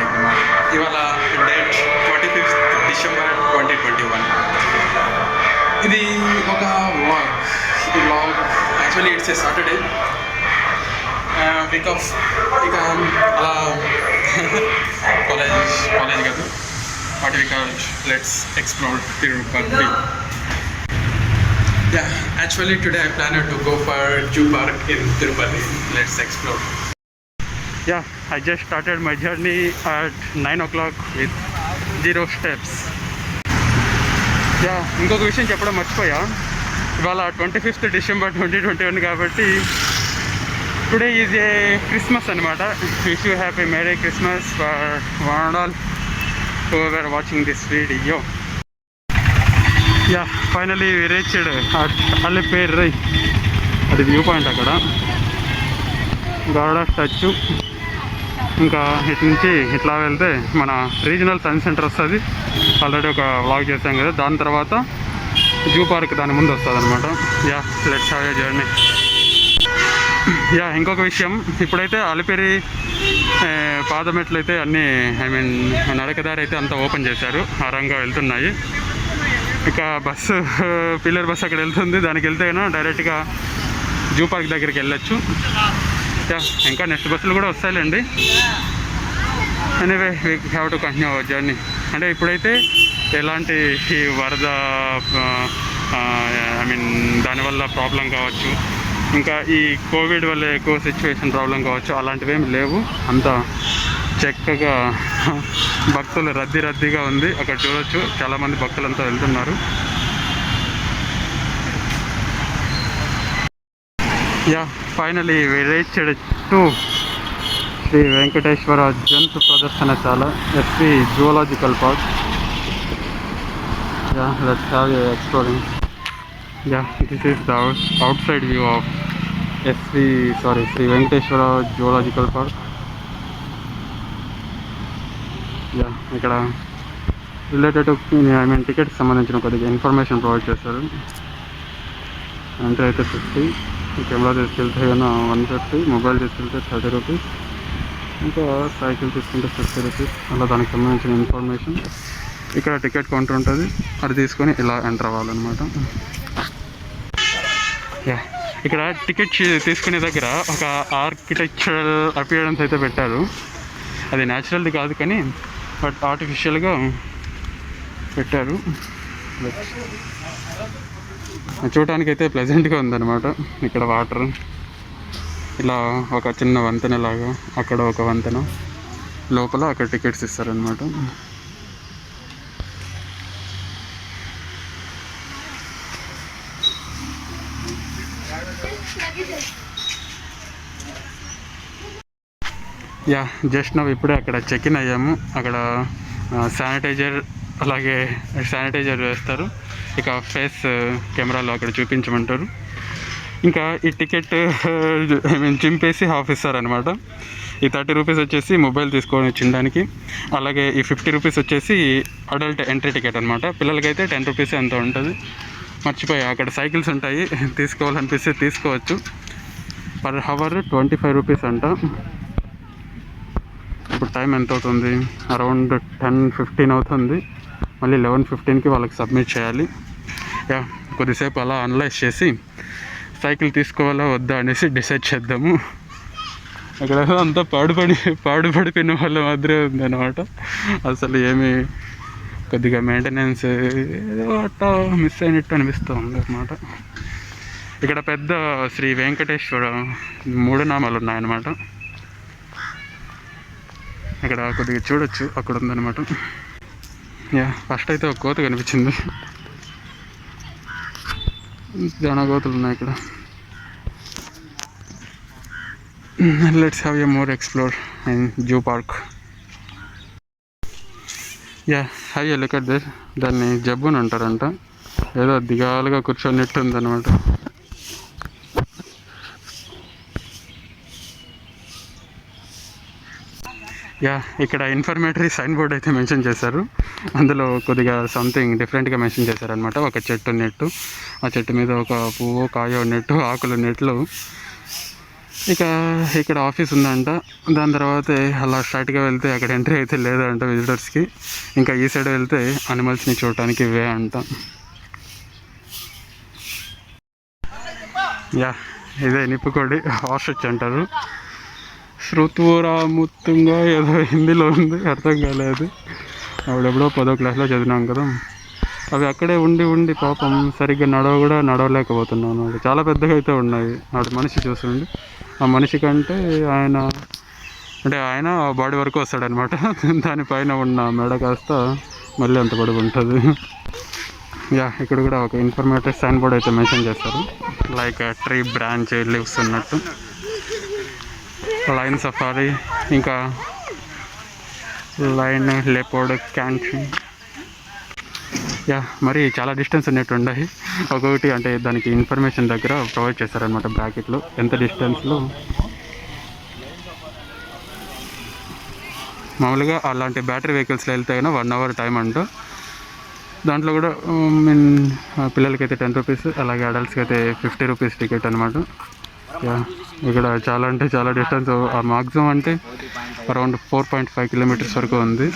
అన్నమాట. ఇవాళ date 25th December 2021. ఇది ఒక vlog. Actually it's a Saturday week off. ఇక అలా కాలేజ్ కాదు what we call let's explore Tirupati. Yeah, actually today I planned to go for Zoo Park in Tirupati. Let's explore. Yeah, I just started my journey at 9 o'clock with 0 steps. Yeah, ఇంకొక విషయం చెప్పడం మర్చిపోయా. ఇవాళ 25th December 2021 కాబట్టి today is a Christmas అనమాట. Wish you happy merry Christmas for one and all who are watching this video. Yeah, finally reached at Alipiri. అది view point అక్కడ guard statue. ఇంకా ఇటు నుంచి ఇట్లా వెళ్తే మన రీజనల్ సైన్స్ సెంటర్ వస్తుంది. ఆల్రెడీ ఒక వ్లాగ్ చేసాం కదా. దాని తర్వాత జూ పార్క్ దాని ముందు వస్తుంది అనమాట. Yeah, let's have a journey. Yeah, ఇంకొక విషయం, ఇప్పుడైతే అలిపిరి పాదమెట్లు అయితే అన్నీ నడకదారి అయితే అంతా ఓపెన్ చేశారు. ఆరంగా వెళ్తున్నాయి. ఇక బస్సు పిల్లర్ బస్సు అక్కడ వెళ్తుంది. దానికి వెళ్తే డైరెక్ట్గా జూ పార్క్ దగ్గరికి వెళ్ళొచ్చు. ఇంకా నెక్స్ట్ బస్సులు కూడా వస్తాయిలేండి. Anyway we have to continue our journey. అంటే ఇప్పుడైతే ఎలాంటి వరద దానివల్ల ప్రాబ్లం కావచ్చు, ఇంకా ఈ కోవిడ్ వల్ల ఎక్కువ సిచ్యువేషన్ ప్రాబ్లం కావచ్చు, అలాంటివి ఏమి లేవు. అంతా చక్కగా భక్తులు రద్దీగా ఉంది. అక్కడ చూడొచ్చు చాలామంది భక్తులంతా వెళ్తున్నారు. Yeah, finally we reached to Sri Venkateswara జంతు ప్రదర్శనశాల, SV zoological park. Yeah, let's have a exploring. Yeah, this is the outside view of Sri Venkateswara zoological park. Yeah, ఇక్కడ రిలేటెడ్ టికెట్కి సంబంధించిన కొద్దిగా ఇన్ఫర్మేషన్ ప్రొవైడ్ చేస్తారు. ఎంట్రీ అయితే 50, కెమెరా తీసుకెళ్తే 150, మొబైల్ తీసుకెళ్తే 30 రూపీస్, ఇంకా సైకిల్ తీసుకుంటే 50 రూపీస్. అలా దానికి సంబంధించిన ఇన్ఫర్మేషన్. ఇక్కడ టికెట్ కౌంటర్ ఉంటుంది, అది తీసుకొని ఇలా ఎంటర్ అవ్వాలన్నమాట. యా, ఇక్కడ టికెట్ తీసుకునే దగ్గర ఒక ఆర్కిటెక్చరల్ అపియరెన్స్ అయితే పెట్టారు. అది న్యాచురల్ది కాదు కానీ బట్ ఆర్టిఫిషియల్గా పెట్టారు. చూడటానికి అయితే ప్లెజెంట్గా ఉందన్నమాట. ఇక్కడ వాటర్ ఇలా ఒక చిన్న వంతెన లాగా, అక్కడ ఒక వంతెన, లోపల అక్కడ టికెట్స్ ఇస్తారనమాట. యా, జస్ట్ నవ్ ఇప్పుడే అక్కడ చెక్ ఇన్ అయ్యాము. అక్కడ శానిటైజర్ వేస్తారు. ఇక ఫేస్ కెమెరాలో అక్కడ చూపించమంటారు. ఇంకా ఈ టికెట్ చింపేసి హాఫ్ ఇస్తారనమాట. ఈ 30 రూపీస్ వచ్చేసి మొబైల్ తీసుకొని తినడానికి, అలాగే ఈ 50 రూపీస్ వచ్చేసి అడల్ట్ ఎంట్రీ టికెట్ అనమాట. పిల్లలకైతే 10 రూపీస్ ఎంత ఉంటుంది. మర్చిపోయా, అక్కడ సైకిల్స్ ఉంటాయి, తీసుకోవాలనిపిస్తే తీసుకోవచ్చు. పర్ హవర్ 25 రూపీస్ అంట. ఇప్పుడు టైం ఎంత అవుతుంది? అరౌండ్ 10:15 అవుతుంది. మళ్ళీ 11:15కి వాళ్ళకి సబ్మిట్ చేయాలి. యా, కొద్దిసేపు అలా అనలైజ్ చేసి సైకిల్ తీసుకోవాలా వద్దా అనేసి డిసైడ్ చేద్దాము. అక్కడ అంతా పాడుపడిపోయిన వాళ్ళ మాదిరే ఉందన్నమాట. అసలు ఏమి కొద్దిగా మెయింటెనెన్స్ ఏదో అట్టా మిస్ అయినట్టు అనిపిస్తూ ఉంది అన్నమాట. ఇక్కడ పెద్ద శ్రీ వెంకటేశ్వర 3 నామాలు ఉన్నాయన్నమాట. ఇక్కడ కొద్దిగా చూడొచ్చు, అక్కడ ఉందన్నమాట. యా, ఫస్ట్ అయితే ఒక కోత కనిపించింది. చాలా కోతులు ఉన్నాయి ఇక్కడ. Let's have a more explore in zoo park. Yeah, have a look at this. దాన్ని జబ్బుని అంటారంట. ఏదో దిగాలుగా కూర్చొనిట్టు ఉందన్నమాట. యా, ఇక్కడ ఇన్ఫర్మేటరీ సైన్ బోర్డ్ అయితే మెన్షన్ చేశారు. అందులో కొద్దిగా సంథింగ్ డిఫరెంట్గా మెన్షన్ చేశారనమాట. ఒక చెట్టు నెట్టు, ఆ చెట్టు మీద ఒక పువ్వు కాయ నెట్టు, ఆకులు నెట్లు, ఇక ఇక్కడ ఆఫీస్ ఉందంట. దాని తర్వాత అలా స్ట్రైట్గా వెళ్తే అక్కడ ఎంట్రీ అయితే లేదంట విజిటర్స్కి. ఇంకా ఈ సైడ్ వెళ్తే అనిమల్స్ని చూడటానికి ఇవే అంట. యా, ఇదే నిప్పుకోడి ఆస్ట్రిచ్ అంటారు. శృతురాముత్తుంగా ఏదో హిందీలో ఉంది, అర్థం కాలేదు. అప్పుడెప్పుడో 10వ క్లాస్లో చదివినాం కదా. అవి అక్కడే ఉండి ఉండి పాపం సరిగ్గా నడవలేకపోతున్నాను. చాలా పెద్దగా అయితే ఉన్నాయి. నాడు మనిషి చూస్తుండి, ఆ మనిషి కంటే ఆయన బాడీ వరకు వస్తాడనమాట. దానిపైన ఉన్న మెడ కాస్త మళ్ళీ అంత పొడుగు ఉంటుంది. యా, ఇక్కడ కూడా ఒక ఇన్ఫర్మేటివ్ సైన్ బోర్డ్ అయితే మెన్షన్ చేస్తారు. లైక్ ట్రీ బ్రాంచ్ లీవ్స్ ఉన్నట్టు. లైన్ సఫారీ, ఇంకా లైన్ లెపోర్డ్ క్యాంటీన్. యా, మరి చాలా డిస్టెన్స్ ఉన్నట్టు ఉన్నాయి. ఒక్కొక్కటి అంటే దానికి ఇన్ఫర్మేషన్ దగ్గర ప్రొవైడ్ చేస్తారనమాట బ్రాకెట్లో ఎంత డిస్టెన్స్లో. మామూలుగా అలాంటి బ్యాటరీ వెహికల్స్లో వెళ్తే అయినా 1 అవర్ టైం అంట. దాంట్లో కూడా మీన్ పిల్లలకైతే 10 రూపీస్, అలాగే అడల్ట్స్కి అయితే 50 రూపీస్ టికెట్ అనమాట. యా, ఇక్కడ చాలా అంటే చాలా డిస్టెన్స్. మాక్సిమం అంటే అరౌండ్ 4.5 కిలోమీటర్స్ వరకు ఉంది.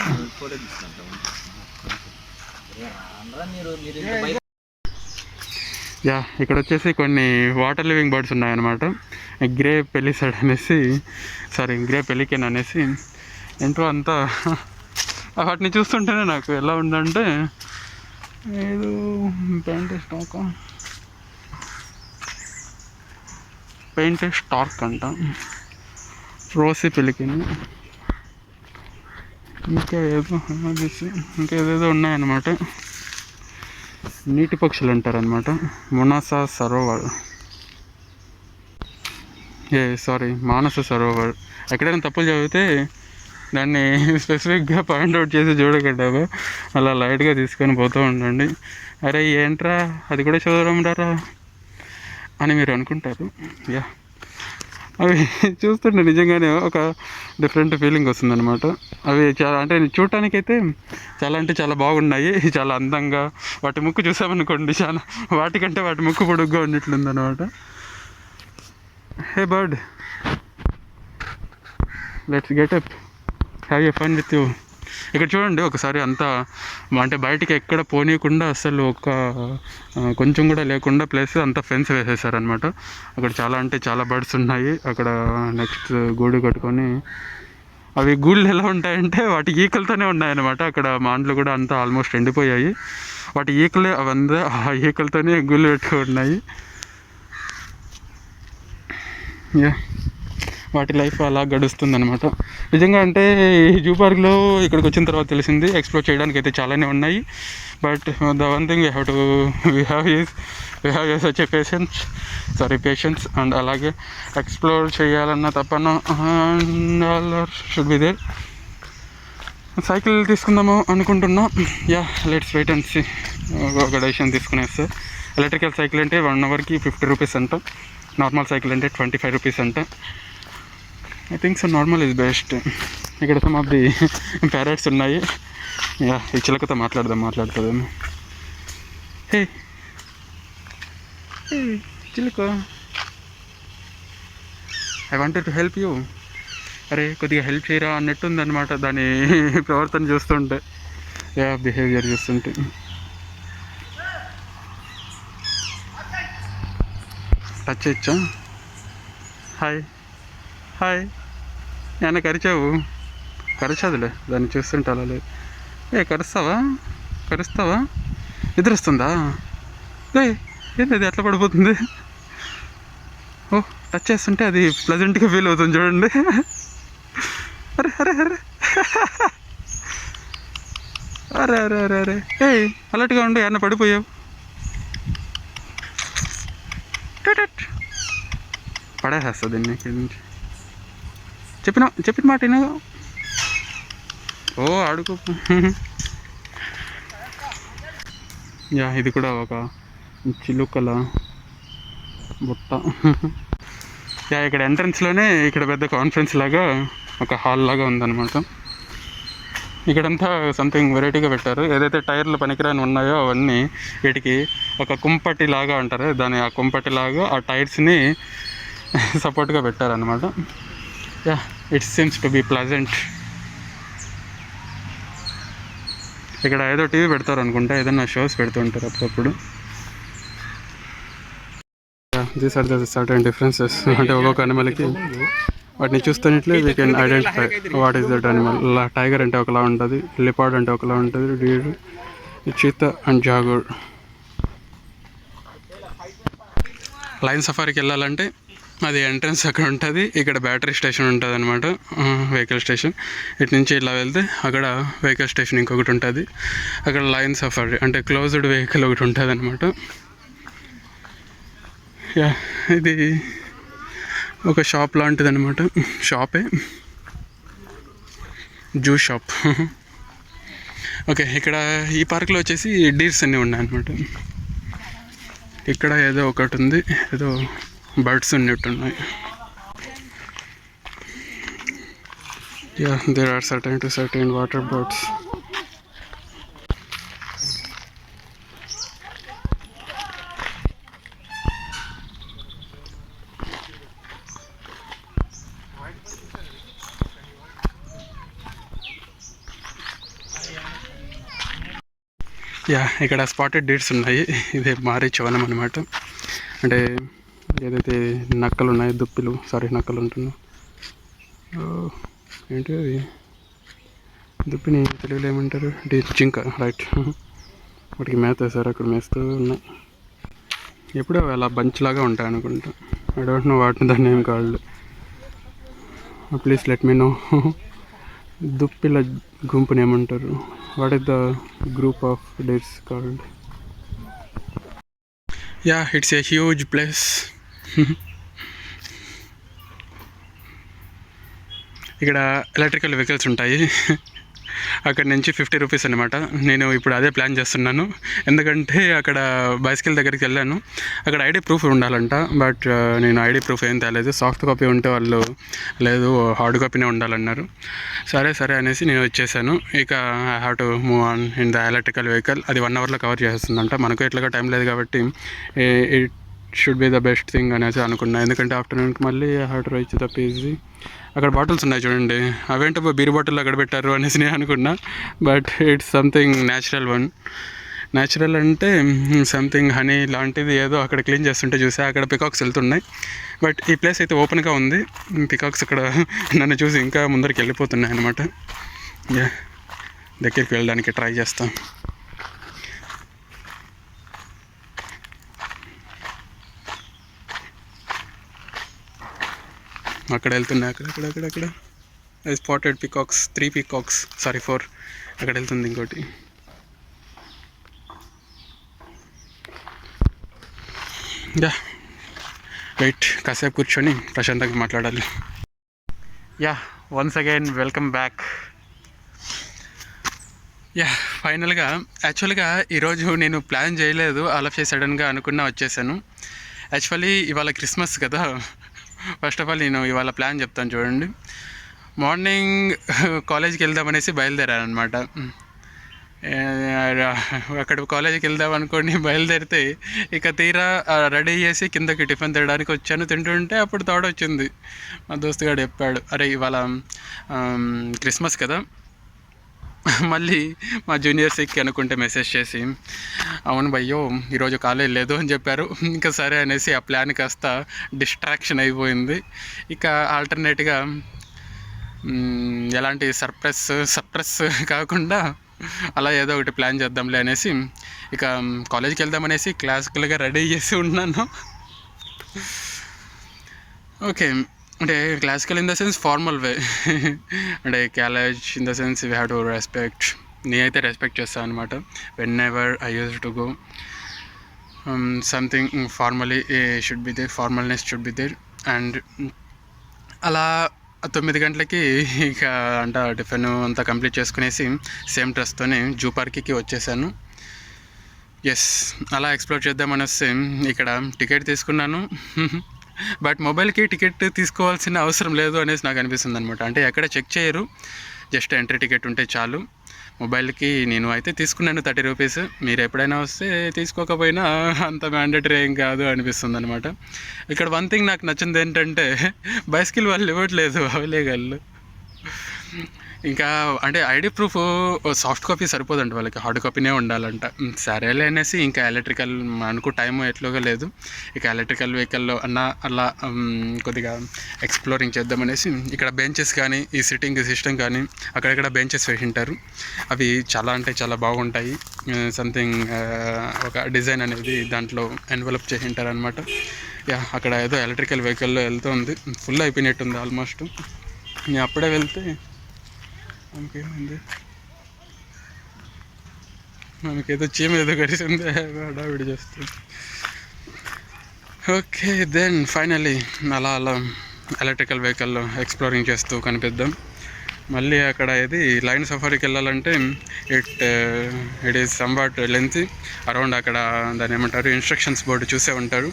యా, ఇక్కడ వచ్చేసి కొన్ని వాటర్ లివింగ్ బర్డ్స్ ఉన్నాయన్నమాట. గ్రే పెలిసైడ్ అనేసి, గ్రే పెలికెన్ అనేసి. ఏంటో అంతా వాటిని చూస్తుంటేనే నాకు ఎలా ఉందంటే ఏదో పెయింట్ స్టార్క్ అంట, రోసి పెలికెన్, ఇంకా ఏదేదో ఉన్నాయన్నమాట. నీటి పక్షులు అంటారనమాట. మొనాసా సరోవర్, మానస సరోవర్. ఎక్కడైనా తప్పులు చదివితే దాన్ని స్పెసిఫిక్గా పాయింట్అవుట్ చేసి చూడకండి, అలా లైట్గా తీసుకొని పోతూ ఉండండి. అరే ఏంట్రా అది కూడా చదవడం అని మీరు అనుకుంటారు. యా, అవి చూస్తుంటే నిజంగానే ఒక డిఫరెంట్ ఫీలింగ్ వస్తుందన్నమాట. అవి చాలా అంటే చూడటానికైతే చాలా బాగున్నాయి, చాలా అందంగా. వాటి ముక్కు చూసామనుకోండి, చాలా వాటికంటే వాటి ముక్కు పొడుగ్గా ఉన్నట్లుందన్నమాట. Hey bird, let's get up, have a fun with you. ఇక్కడ చూడండి ఒకసారి అంతా అంటే బయటికి ఎక్కడ పోనీయకుండా అసలు కొంచెం కూడా లేకుండా ప్లేస్ అంతా ఫెన్స్ వేసేసారనమాట. అక్కడ చాలా బర్డ్స్ ఉన్నాయి. అక్కడ నెక్స్ట్ గూడు కట్టుకొని, అవి గూళ్ళు ఎలా ఉంటాయంటే వాటి ఈకలతోనే ఉన్నాయన్నమాట. అక్కడ మాండ్లు కూడా అంతా ఆల్మోస్ట్ ఎండిపోయాయి. వాటి ఈకలే అవంతా ఆ ఈకలతోనే గూళ్ళు పెట్టుకున్నాయి. యా, వాటి లైఫ్ అలా గడుస్తుందన్నమాట. నిజంగా అంటే ఈ జూ పార్క్లో ఇక్కడికి వచ్చిన తర్వాత తెలిసింది ఎక్స్ప్లోర్ చేయడానికి అయితే చాలానే ఉన్నాయి. But the one thing we have such a patience and అలాగే ఎక్స్ప్లోర్ చేయాలన్న తప్పన షుడ్ బి దేర్. సైకిల్ తీసుకుందాము అనుకుంటున్నా. Yeah, let's wait and see. ఒక డెసిషన్ తీసుకునేస్తే ఎలక్ట్రికల్ సైకిల్ అంటే 1 అవర్కి 50 రూపీస్ అంట. నార్మల్ సైకిల్ అంటే 25 రూపీస్ అంట. I think so normal is best. ఇక్కడ సమ్ ఆఫ్ ది ప్యారెట్స్ ఉన్నాయి. యా, ఈ చిలకతో మాట్లాడుతుందేమో. హే చిలుక, I wanted to help you. అరే కొద్దిగా హెల్ప్ చేయరా అన్నట్టుంది అనమాట దాని ప్రవర్తన చూస్తుంటే, బిహేవియర్ చూస్తుంటే. టచ్ చేయొచ్చా? హాయ్ నేను కరిచాదులే దాన్ని చూస్తుంటే అలా లేదు. కరుస్తావా నిద్ర వస్తుందా? ఏంటి అది ఎట్లా పడిపోతుంది? ఓ, టచ్ చేస్తుంటే అది ప్లెజెంట్గా ఫీల్ అవుతుంది చూడండి. అరే అలర్ట్గా ఉండి అన్న పడిపోయావు. పడేసేస్తుంది దీన్ని ఇక్కడి నుంచి. చెప్పిన మాట విను. ఓ అడుగు. యా, ఇది కూడా ఒక చిలుకల బుట్ట. యా, ఇక్కడ ఎంట్రన్స్లోనే ఇక్కడ పెద్ద కాన్ఫరెన్స్ లాగా ఒక హాల్ లాగా ఉందన్నమాట. ఇక్కడంతా సంథింగ్ వెరైటీగా పెట్టారు. ఏదైతే టైర్లు పనికిరాని ఉన్నాయో అవన్నీ వీటికి ఒక కుంపటి లాగా అంటారు దాన్ని. ఆ కుంపటి లాగా ఆ టైర్స్ని సపోర్ట్గా పెట్టారనమాట. Yeah, it seems to be pleasant. ఇక్కడ ఏదో టీవీ పెడతారు అనుకుంటా, ఏదైనా షోస్ పెడుతూ ఉంటారు అప్పుడప్పుడు. These are the certain differences. అంటే ఒక్కొక్క అనిమల్కి వాటిని చూస్తున్నట్లే we can identify what is that animal. Tiger అంటే ఒకలా ఉంటుంది, లిపార్డ్ అంటే ఒకలా ఉంటుంది, deer, cheetah and jaguar. Lion సఫారీకి వెళ్ళాలంటే అది ఎంట్రన్స్ అక్కడ ఉంటుంది, ఇక్కడ బ్యాటరీ స్టేషన్ ఉంటుంది అనమాట, వెహికల్ స్టేషన్. ఇటు నుంచి ఇలా వెళ్తే అక్కడ వెహికల్ స్టేషన్ ఇంకొకటి ఉంటుంది, అక్కడ లైన్ సఫారీ అంటే క్లోజ్డ్ వెహికల్ ఒకటి ఉంటుంది అనమాట. యా, ఇది ఒక షాప్ లాంటిది అనమాట, షాపే, జ్యూస్ షాప్. ఓకే, ఇక్కడ ఈ పార్క్లో వచ్చేసి డీర్స్ అన్నీ ఉన్నాయి అనమాట. ఇక్కడ ఏదో ఒకటి ఉంది, ఏదో బర్డ్స్ ఉన్నట్టున్నాయి. Yeah, there are certain water birds. Yeah, ఇక్కడ స్పాటెడ్ డీర్స్ ఉన్నాయి. ఇదే మారీచ్ వనం అనమాట. అంటే ఏదైతే నక్కలు ఉన్నాయి, దుప్పిలు, నక్కలు ఉంటున్నాయి. ఏంటి అది, దుప్పిని తెలుగులో ఏమంటారు, జింక, రైట్. వాటికి మేత వేసారు, అక్కడ మేస్తూ ఉన్నాయి. ఎప్పుడో అలా బంచ్ లాగా ఉంటాయి అనుకుంటా, ఐ డోంట్ నో వాటిని దాన్ని ఏం కాళ్ళు. ప్లీజ్ లెట్ మీ నో, దుప్పిల గుంపుని ఏమంటారు, what is the group of dates called? Yeah, it's a huge place. ఇక్కడ ఎలక్ట్రికల్ వెహికల్స్ ఉంటాయి. అక్కడ నుంచి 50 రూపీస్ అనమాట. నేను ఇప్పుడు అదే ప్లాన్ చేస్తున్నాను, ఎందుకంటే అక్కడ బైసికల్ దగ్గరికి వెళ్ళాను, అక్కడ ఐడి ప్రూఫ్ ఉండాలంట. బట్ నేను ఐడి ప్రూఫ్ ఏం తేలేదు, సాఫ్ట్ కాపీ ఉంటే వాళ్ళు లేదు హార్డ్ కాపీనే ఉండాలన్నారు. సరే అనేసి నేను వచ్చేసాను. ఇక I have to move on in the electrical vehicle. అది 1 అవర్లో కవర్ చేస్తుందంట. మనకు ఎట్లాగా టైం లేదు కాబట్టి it should be the best thing అనేసి అనుకున్నా, ఎందుకంటే ఆఫ్టర్నూన్కి మళ్ళీ I have to reach the PG. అక్కడ బాటిల్స్ ఉన్నాయి చూడండి, అవేంటో బీర్ బాటిల్ అక్కడ పెట్టారు అనేసి నేను అనుకున్నా. But it's something natural one. Natural అంటే సంథింగ్ హనీ లాంటిది ఏదో అక్కడ క్లీన్ చేస్తుంటే చూసా. అక్కడ పికాక్స్ వెళ్తున్నాయి. బట్ ఈ ప్లేస్ అయితే ఓపెన్గా ఉంది. పికాక్స్ అక్కడ నన్ను చూసి ఇంకా ముందరికి వెళ్ళిపోతున్నాయి అనమాట. దగ్గరికి వెళ్ళడానికి ట్రై చేస్తాం. అక్కడ వెళ్తున్నాయి, అక్కడ స్పాటెడ్ పికాక్స్, 3 పికాక్స్, 4. అక్కడ వెళ్తుంది ఇంకోటి. యా, వెయిట్, కాసేపు కూర్చొని ప్రశాంతంగా మాట్లాడాలి. Yeah, once again welcome back. Yeah, ఫైనల్గా యాక్చువల్గా ఈరోజు నేను ప్లాన్ చేయలేదు, ఆల్ ఆఫ్ సడన్గా అనుకున్నా వచ్చేసాను. యాక్చువల్లీ ఇవాళ క్రిస్మస్ కదా. ఫస్ట్ ఆఫ్ ఆల్ నేను ఇవాళ ప్లాన్ చెప్తాను చూడండి. మార్నింగ్ కాలేజీకి వెళ్దామనేసి బయలుదేరాను అనమాట. అక్కడ కాలేజీకి వెళ్దాం అనుకోండి బయలుదేరితే, ఇక తీరా రెడీ చేసి కిందకి టిఫిన్ తినడానికి వచ్చాను. తింటుంటే అప్పుడు థాట్ వచ్చింది, మా దోస్తుగాడు చెప్పాడు, అరే ఇవాళ క్రిస్మస్ కదా, మళ్ళీ మా జూనియర్స్కి అనుకుంటే మెసేజ్ చేసి, అవును భయ్యో ఈరోజు కాలేజ్ లేదు అని చెప్పారు. ఇంకా సరే అనేసి ఆ ప్లాన్ కాస్త డిస్ట్రాక్షన్ అయిపోయింది. ఇక ఆల్టర్నేట్గా ఎలాంటి సర్ప్రైజ్ కాకుండా అలా ఏదో ఒకటి ప్లాన్ చేద్దాంలే అనేసి ఇక కాలేజ్కి వెళ్దామనేసి క్లాసికల్గా రెడీ చేసి ఉన్నాను. ఓకే, అంటే classical in the sense formal way, అంటే college in the sense we have to respect. నేనైతే రెస్పెక్ట్ చేస్తాను అనమాట. Whenever I use to go something formally should be there, ఫార్మల్నెస్ షుడ్ బి దేర్. అండ్ అలా 9 గంటలకి ఇక అంటే టిఫిన్ అంతా కంప్లీట్ చేసుకునేసి సేమ్ డ్రెస్తోనే జూ పార్క్కి వచ్చేసాను. ఎస్, అలా ఎక్స్ప్లోర్ చేద్దామని వస్తే ఇక్కడ టికెట్ తీసుకున్నాను. బట్ మొబైల్కి టికెట్ తీసుకోవాల్సిన అవసరం లేదు అనేసి నాకు అనిపిస్తుంది అనమాట. అంటే ఎక్కడ చెక్ చేయరు, జస్ట్ ఎంట్రీ టికెట్ ఉంటే చాలు. మొబైల్కి నేను అయితే తీసుకున్నాను 30 రూపీస్. మీరు ఎప్పుడైనా వస్తే తీసుకోకపోయినా అంత మ్యాండేటరీ ఏం కాదు అనిపిస్తుంది అనమాట. ఇక్కడ వన్ థింగ్ నాకు నచ్చింది ఏంటంటే బైసికల్ వాళ్ళు ఇవ్వట్లేదు అవలేగాళ్ళు. ఇంకా అంటే ఐడి ప్రూఫ్ సాఫ్ట్ కాపీ సరిపోదంట వాళ్ళకి, హార్డ్ కాపీనే ఉండాలంట. సరేలే అనేసి ఇంకా ఎలక్ట్రికల్ అనుకో టైం ఎట్లోగా లేదు, ఇక ఎలక్ట్రికల్ వెహికల్లో అలా కొద్దిగా ఎక్స్ప్లోరింగ్ చేద్దామనేసి ఇక్కడ బెంచెస్ కానీ ఈ సిట్టింగ్ సిస్టమ్ కానీ అక్కడక్కడ బెంచెస్ వేసి ఉంటారు. అవి చాలా అంటే చాలా బాగుంటాయి. సంథింగ్ ఒక డిజైన్ అనేది దాంట్లో ఎన్వలప్ చేసి ఉంటారు అనమాట. అక్కడ ఏదో ఎలక్ట్రికల్ వెహికల్లో వెళ్తుంది, ఫుల్ అయిపోయినట్టుంది ఆల్మోస్ట్. నేను అప్పుడే వెళ్తే మనకేమైంది, మనకేదో చీమ ఏదో కరిసింది, హడావిడి చేస్తుంది. ఓకే దెన్ ఫైనలీ అలా ఎలక్ట్రికల్ వెహికల్లో ఎక్స్ప్లోరింగ్ చేస్తూ కనిపిద్దాం. మళ్ళీ అక్కడ ఇది లైన్ సఫారీకి వెళ్ళాలంటే it is somewhat length around. అక్కడ దాన్ని ఏమంటారు, ఇన్స్ట్రక్షన్స్ బోర్డు చూసే ఉంటారు.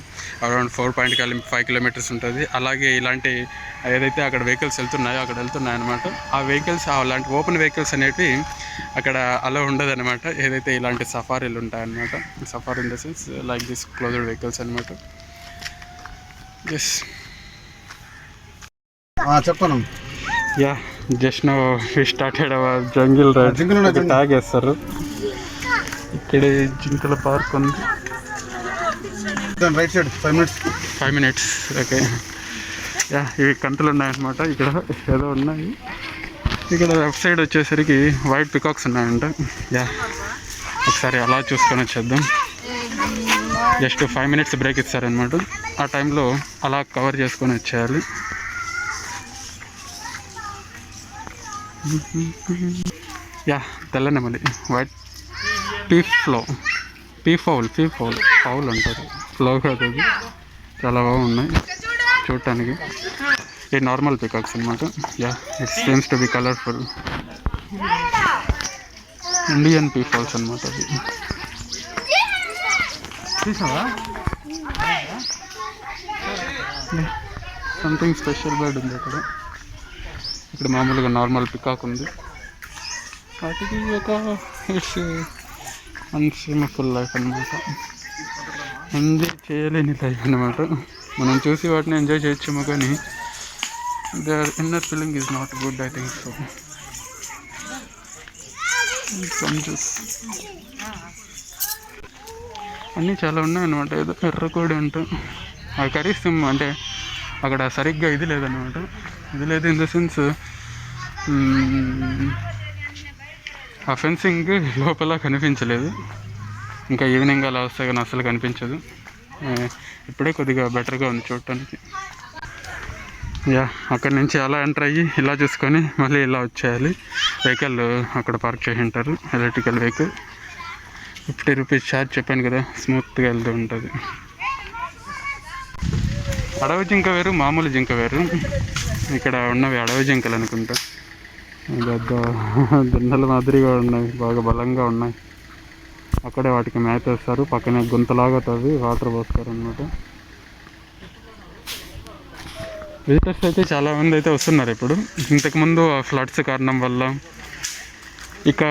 అరౌండ్ 4.5 కిలోమీటర్స్ ఉంటుంది. అలాగే ఇలాంటి ఏదైతే అక్కడ వెహికల్స్ వెళ్తున్నాయో అక్కడ వెళ్తున్నాయి అనమాట. ఆ వెహికల్స్ అలాంటి ఓపెన్ వెహికల్స్ అనేవి అక్కడ అలా ఉండదు అనమాట. ఏదైతే ఇలాంటి సఫారీలు ఉంటాయన్నమాట, safari in the sense like this closed vehicles అనమాట. చెప్పను. Just now we started our jungle ride. Tag వేస్తారు ఇక్కడ. జింకల పార్క్ ఉంది, రైట్ సైడ్ 5 మినిట్స్. ఓకే ఇవి కంతులు ఉన్నాయన్నమాట. ఇక్కడ ఏదో ఉన్నాయి. ఇక్కడ లెఫ్ట్ సైడ్ వచ్చేసరికి వైట్ పికాక్స్ ఉన్నాయంట. ఒకసారి అలా చూసుకొని వచ్చేద్దాం. జస్ట్ 5 మినిట్స్ బ్రేక్ ఇస్తారనమాట. ఆ టైంలో అలా కవర్ చేసుకొని వచ్చేయాలి. తెల్లనెమలి, వైట్ పీఫౌల్ అంటారు, ఫ్లో కాదు అది. చాలా బాగున్నాయి చూడటానికి. ఈ నార్మల్ పికాక్స్ అనమాట. It seems to be colourful. Indian peafowls అనమాట అది. సంథింగ్ స్పెషల్ బర్డ్ ఉంది అక్కడ. ఇక్కడ మామూలుగా నార్మల్ పికాక్ ఉంది. వాటికి ఒక ఇట్స్ అన్సీమఫుల్ లైఫ్ అనమాట. ఎంజాయ్ చేయలేని లైఫ్ అనమాట. మనం చూసి వాటిని ఎంజాయ్ చేయొచ్చేమో కానీ their inner feeling is not good, I think so. అన్నీ చాలా ఉన్నాయన్నమాట. ఏదో ఎర్రకోడి అంటూ అవి కరిస్తాం అంటే అక్కడ సరిగ్గా ఇది లేదన్నమాట. ఇది లేదు ఇన్ ద సెన్స్ ఆ ఫెన్సింగ్ లోపల కనిపించలేదు. ఇంకా ఈవినింగ్ అలా వస్తే కానీ అసలు కనిపించదు. ఇప్పుడే కొద్దిగా బెటర్గా ఉంది చూడటానికి. అక్కడి నుంచి అలా ఎంటర్ అయ్యి ఇలా చూసుకొని మళ్ళీ ఇలా వచ్చేయాలి. వెహికల్ అక్కడ పార్క్ చేసి ఉంటారు, ఎలక్ట్రికల్ వెహికల్. 50 రూపీస్ ఛార్జ్ చెప్పాను కదా, స్మూత్గా వెళ్తూ ఉంటుంది. అడవి జింక వేరు, మామూలు జింక వేరు. ఇక్కడ ఉన్నవి అడవి జింకలు అనుకుంటా. పెద్ద దిన్నెల మాదిరిగా ఉన్నాయి, బాగా బలంగా ఉన్నాయి. అక్కడే వాటికి మేత వేస్తారు. పక్కనే గుంతలాగా తవ్వి వాటర్ పోస్తారు అన్నమాట. విజిటర్స్ అయితే చాలామంది అయితే వస్తున్నారు ఇప్పుడు. ఇంతకుముందు ఆ ఫ్లడ్స్ కారణం వల్ల, ఇక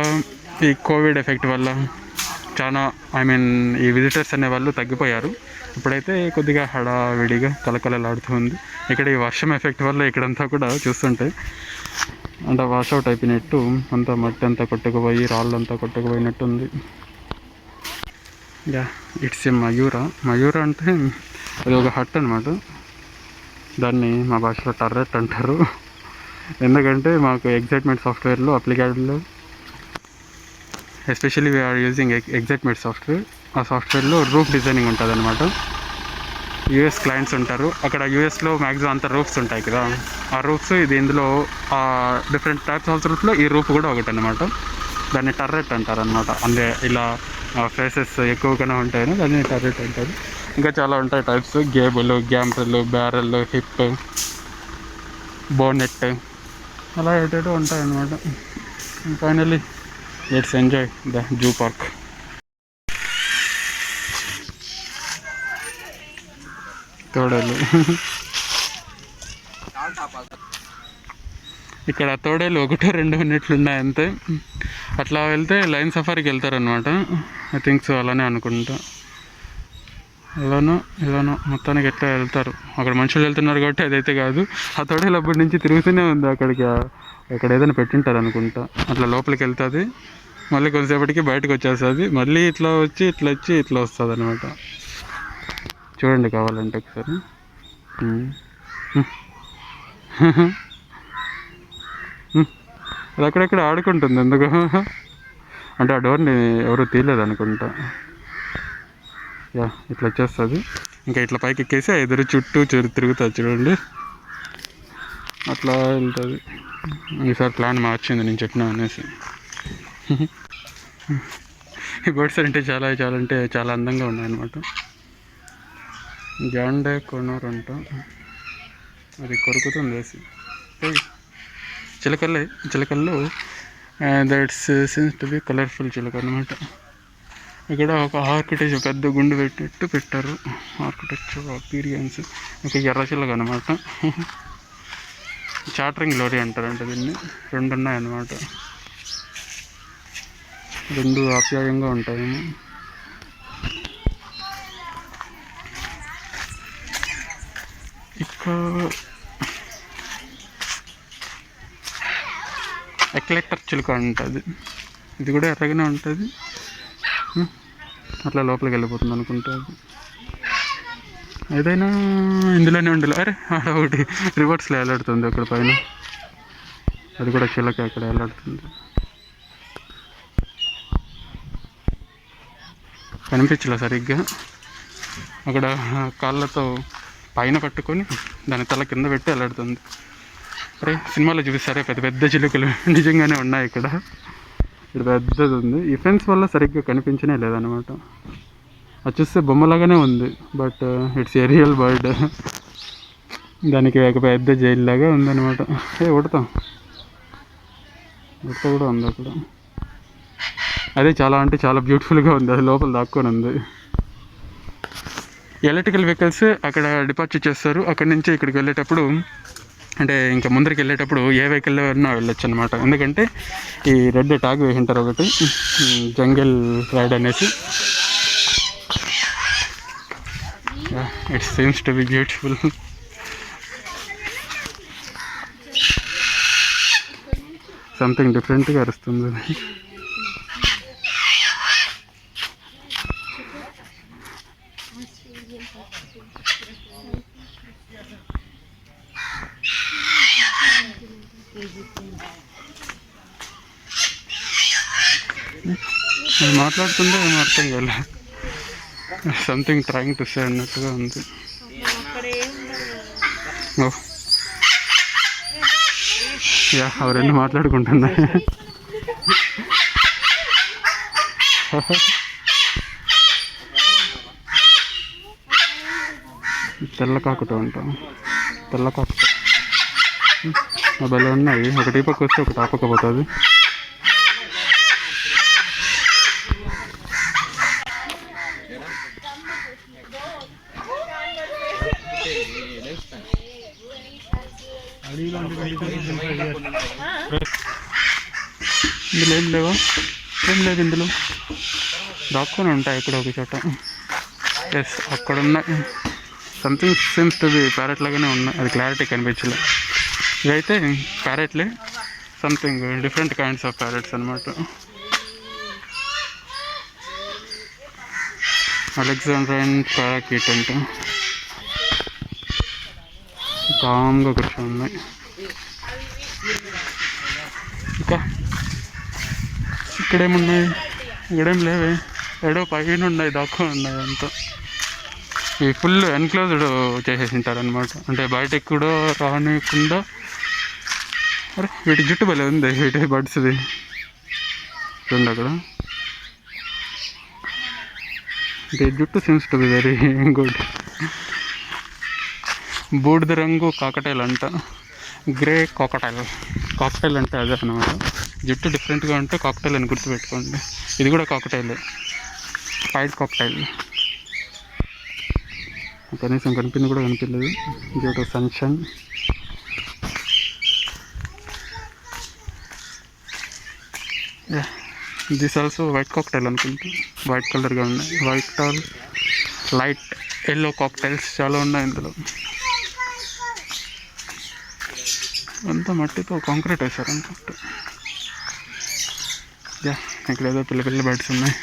ఈ కోవిడ్ ఎఫెక్ట్ వల్ల చాలా ఈ విజిటర్స్ అనేవాళ్ళు తగ్గిపోయారు. ఇప్పుడైతే కొద్దిగా హడావిడిగా కలకలలాడుతూ ఉంది. ఇక్కడ ఈ వర్షం ఎఫెక్ట్ వల్ల ఇక్కడంతా కూడా చూస్తుంటే అంటే వాషౌట్ అయిపోయినట్టు, అంతా మట్టి అంతా కొట్టుకుపోయి రాళ్ళంతా కొట్టుకుపోయినట్టు ఉంది. ఇట్స్ ఏ మయూర అంటే అది ఒక హట్ అనమాట. దాన్ని మా భాషలో టర్రెట్ అంటారు. ఎందుకంటే మాకు ఎగ్జైట్మెంట్ సాఫ్ట్వేర్లో అప్లికేషన్లో especially we are using excitement software. ఆ సాఫ్ట్వేర్లో రూఫ్ డిజైనింగ్ ఉంటుంది అనమాట. యూఎస్ క్లయింట్స్ ఉంటారు అక్కడ. యూఎస్లో మ్యాక్సిమం అంత రూఫ్స్ ఉంటాయి కదా, ఆ రూఫ్స్ ఇది ఇందులో డిఫరెంట్ టైప్స్ ఆఫ్ రూఫ్లో ఈ రూఫ్ కూడా ఒకటి అనమాట. దాన్ని టర్రెట్ అంటారు అనమాట. అంటే ఇలా ఫేసెస్ ఎక్కువగానే ఉంటాయని దాన్ని టర్రెట్ అంటారు. ఇంకా చాలా ఉంటాయి టైప్స్, గేబులు, గ్యాంపులు, బ్యారెల్, హిప్, బోనెట్, అలా ఏటేటో ఉంటాయి అన్నమాట. Finally let's enjoy the zoo park. తోడలు ఇక్కడ తోడేలు 1-2 మినిట్లు ఉన్నాయి అంతే. అట్లా వెళ్తే లైన్ సఫారీకి వెళ్తారనమాట. ఐ థింక్ సో, అలానే అనుకుంటా. ఎలానో మొత్తానికి ఎట్లా వెళ్తారు. అక్కడ మనుషులు వెళ్తున్నారు కాబట్టి అదైతే కాదు. ఆ తోడేలు అప్పటి నుంచి తిరుగుతూనే ఉంది అక్కడికి. అక్కడ ఏదైనా పెట్టింటారు అనుకుంటా. అట్లా లోపలికి వెళ్తుంది, మళ్ళీ కొంతసేపటికి బయటకు వచ్చేస్తుంది, మళ్ళీ ఇట్లా వస్తుంది అనమాట. చూడండి కావాలంటే ఒకసారి. అది అక్కడెక్కడ ఆడుకుంటుంది ఎందుకు అంటే ఆ డోర్ని ఎవరు తీయలేదు అనుకుంటా. ఇట్లా వచ్చేస్తుంది. ఇంకా ఇట్లా పైకి ఎక్కేసి ఎదురు చుట్టూ తిరుగుతుంది చూడండి. అట్లా వెళ్తుంది. ఈసారి ప్లాన్ మార్చింది నేను చెప్పినా అనేసి. ఈ బర్డ్స్ అంటే చాలా అందంగా ఉన్నాయన్నమాట. జాండే కొనూర్ అంట. అది కొరుకుతుంది వేసి చిలకల్లో that's seems to be colourful చిలక అనమాట. ఇక్కడ ఒక ఆర్కిటెక్చర్ పెద్ద గుండు పెట్టారు. Architecture appearance. ఒక ఎర్ర చిలక అనమాట. చాటరింగ్ లోరీ అంటారంట దీన్ని. 2 ఉన్నాయన్నమాట. 2 ఆప్యాయంగా ఉంటాయేమో. ఇంకా ఎక్లెక్టర్ చిలుక ఉంటుంది. ఇది కూడా ఎర్రగానే ఉంటుంది. అట్లా లోపలికి వెళ్ళిపోతుంది అనుకుంటుంది. ఏదైనా ఇందులోనే ఉండలే. అరే ఆడ ఒకటి రివర్స్లో వెళ్ళాడుతుంది అక్కడ పైన. అది కూడా చిలక అక్కడ వెళ్ళాడుతుంది. కనిపించలే సరిగ్గా. అక్కడ కాళ్ళతో పైన పట్టుకొని దాని తల కింద పెట్టి వెళ్ళాడుతుంది. అరే సినిమాలో చూపిస్తారే పెద్ద పెద్ద చిలుకలు నిజంగానే ఉన్నాయి ఇక్కడ. ఇక్కడ పెద్దది ఉంది. ఈ ఫెన్స్ వల్ల సరిగ్గా కనిపించనే లేదనమాట. అది చూస్తే బొమ్మలాగానే ఉంది, but it's a real bird. దానికి ఒక పెద్ద జైలు లాగా ఉందన్నమాట. ఉడత కూడా ఉంది అక్కడ. అదే చాలా బ్యూటిఫుల్గా ఉంది. అది లోపల దాక్కొని ఉంది. ఎలక్ట్రికల్ వెహికల్స్ అక్కడ డిపార్చర్ చేస్తారు. అక్కడి నుంచి ఇక్కడికి వెళ్ళేటప్పుడు అంటే ఇంకా ముందరికి వెళ్ళేటప్పుడు ఏ వెహికల్లో అయినా వెళ్ళొచ్చు అనమాట. ఎందుకంటే ఈ రెడ్ ట్యాగ్ వేసింటారు ఒకటి, జంగల్ రైడ్ అనేసి. It seems to be beautiful. Something డిఫరెంట్గా అరుస్తుంది. అది మాట్లాడుతుందో ఏమో అర్థం కాలే. సంథింగ్ ట్రైంగ్ టు సే అన్నట్టుగా ఉంది. అవి 2 మాట్లాడుకుంటున్నాయి. తెల్లకాకుతో ఉంటాం. తెల్లకాకుతో మొబైల్ ఉన్నాయి. ఒకటి ఈ పక్క వస్తే ఒకటి ఆ పక్క పోతుంది. ఇందులో ఏం లేదు. ఇందులో దాక్కొని ఉంటాయి ఇక్కడ ఒక చోట. ఎస్ అక్కడ ఉన్నాయి. Something seems to be parrot లాగానే ఉన్నాయి. అది క్లారిటీ కనిపించలే. ఇవైతే ప్యారెట్లే, something different kinds of parrots అనమాట. అలెగ్జాండ్రియన్ పారాకీట్ అంట. కామ్గా కూర్చొని ఉన్నాయి. ఇంకా ఇక్కడేమున్నాయి? ఇక్కడేం లేవే. ఏడో పైన ఉన్నాయి, దాక్కొని ఉన్నాయి అంతా. ఈ ఫుల్ ఎన్క్లోజ్డ్ చేసేసి ఉంటారనమాట. అంటే బయటకు కూడా రానికుండా. అరే వీటి జుట్టు భలే ఉంది. వీటి బర్డ్స్ది చూడండి అక్కడ. అంటే జుట్టు seems to be very good. బూడిద రంగు కాకటైల్ అంట. గ్రే కాకటైల్ అంటే అదే అనమాట. జుట్టు డిఫరెంట్గా ఉంటే కాకటైల్ అని గుర్తుపెట్టుకోండి. ఇది కూడా కాకటైలే, వైట్ కాకటైల్. కనీసం కనిపింది కూడా కనిపించలేదు due to sunshine. This also white cocktail అనుకుంటా, వైట్ కలర్గా ఉన్నాయి. White all light yellow cocktails చాలా ఉన్నాయి ఇందులో. అంతా మట్టితో కాంక్రీట్ వేశారు అనుకుంటా. ఇక్కడ ఏదో పిల్ల పిల్ల బర్డ్స్ ఉన్నాయి.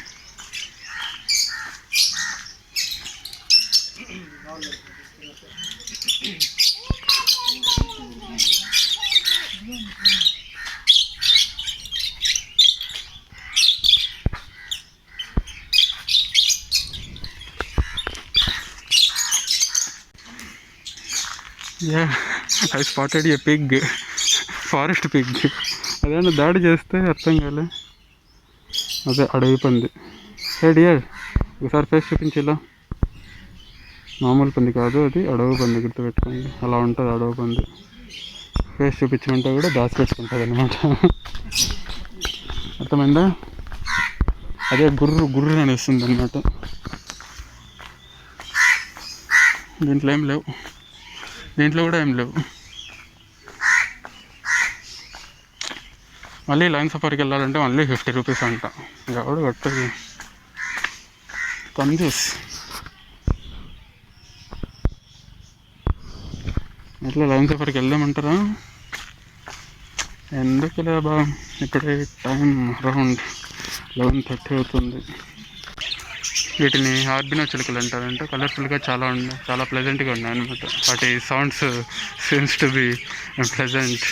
I spotted A Pig, forest Pig. అదేనా దాడి చేస్తే అర్థం కాలే. అదే అడవి పంది. డియర్ ఒకసారి ఫేస్ చూపించేలా. మామూలు పంది కాదు అది, అడవి పంది, గుర్తుపెట్టుకోండి. అలా ఉంటుంది అడవి పంది. ఫేస్ చూపించమంటే కూడా దాచిపెట్టుకుంటుంది అనమాట. అర్థమైందా? అదే గుర్రు గుర్రు అని వస్తుంది అనమాట. దీంట్లో ఏం లేవు, దీంట్లో కూడా ఏం లేవు. మళ్ళీ లైన్ సఫారీకి వెళ్ళాలంటే మళ్ళీ 50 రూపీస్ అంట. ఎవడు కట్టది. కంజూస్. ఎట్లా లైన్ సఫారీకి వెళ్దామంటారా? ఎందుకు లేబా, ఇప్పుడే టైం అరౌండ్ 11:30 అవుతుంది. వీటిని ఆర్బినో చిలుకలు అంటారంట. కలర్ఫుల్గా చాలా ప్లెజెంట్గా ఉన్నాయి అనమాట. వాటి sounds seems to be pleasant.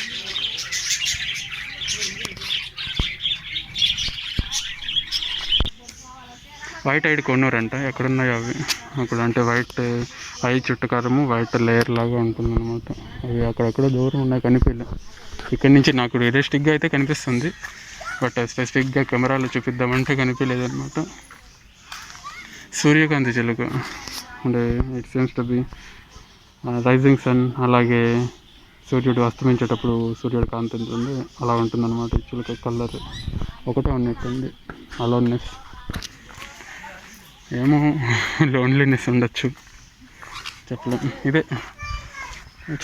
White eyed కొన్నారంట. ఎక్కడున్నాయో అవి అక్కడ, అంటే వైట్ ఐ చుట్టుకారము వైట్ లేయర్ లాగా ఉంటుంది అనమాట. అవి అక్కడెక్కడ దూరం ఉన్నాయి, కనిపించలేదు. ఇక్కడి నుంచి నాకు రియలిస్టిక్గా అయితే కనిపిస్తుంది, బట్ స్పెసిఫిక్గా కెమెరాలో చూపిద్దామంటే కనిపించలేదు అనమాట. సూర్యకాంతి చిలుక అంటే it seems to be rising sun. అలాగే సూర్యుడు అస్తమించేటప్పుడు సూర్యుడు కాంతి ఉంటుంది, అలా ఉంటుందన్నమాట ఈ చిలుక. కలర్ ఒకటే ఉన్నట్టుంది. అలోన్నెస్ ఏమో, లోన్లీనెస్ ఉండొచ్చు, చెప్పలేం. ఇదే ఇట్